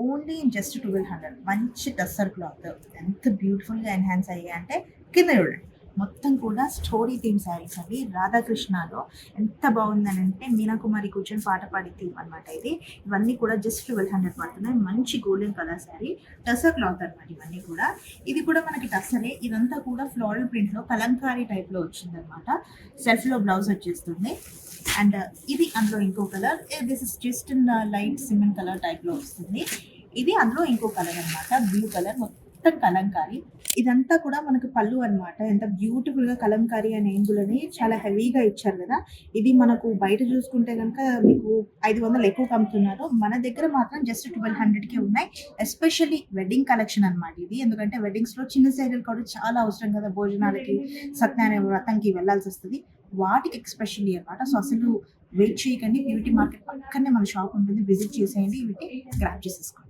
Only just 1200. మంచి tussar cloth ఎంత బ్యూటిఫుల్గా ఎన్హాన్స్ అయ్యాయి అంటే కింద చూడండి మొత్తం కూడా స్టోరీ థీమ్ శారీస్ అవి. రాధాకృష్ణలో ఎంత బాగుందని అంటే మీనాకుమారి కూర్చొని పాట పాడే థీమ్ అనమాట ఇది. ఇవన్నీ కూడా జస్ట్ 1200 పడుతున్నాయి. మంచి golden colour sari, tussar cloth అనమాట ఇవన్నీ కూడా. ఇది కూడా మనకి టసరే. ఇదంతా కూడా ఫ్లోరల్ ప్రింట్లో కలంకారీ టైప్లో వచ్చిందనమాట. సెల్ఫ్లో బ్లౌజ్ వచ్చేస్తుంది. అండ్ ఇది అందులో ఇంకో colour. This is just in light cement colour టైప్లో వస్తుంది. ఇది అందులో ఇంకో కలర్ అనమాట, బ్లూ కలర్, మొత్తం కలంకారీ. ఇదంతా కూడా మనకు పళ్ళు అనమాట. ఎంత బ్యూటిఫుల్ గా కలంకారీ అనే ఏంగులని చాలా హెవీగా ఇచ్చారు కదా. ఇది మనకు బయట చూసుకుంటే కనుక మీకు 500 ఎక్కువ అమ్ముతున్నారు. మన దగ్గర మాత్రం జస్ట్ 1200కి ఉన్నాయి. ఎస్పెషల్లీ వెడ్డింగ్ కలెక్షన్ అనమాట ఇది. ఎందుకంటే వెడ్డింగ్స్ లో చిన్న శారీలు కూడా చాలా అవసరం కదా, భోజనాలకి, సత్యనారాయణ వ్రతంకి వెళ్ళాల్సి వస్తుంది. వాటికి ఎక్స్పెషల్లీ అనమాట. సో అసలు వెయిట్ చేయకండి, బ్యూటీ మార్కెట్ పక్కనే మన షాప్ ఉంటుంది, విజిట్ చేసేయండి, వీటి గ్రాప్ చేసేసుకోండి.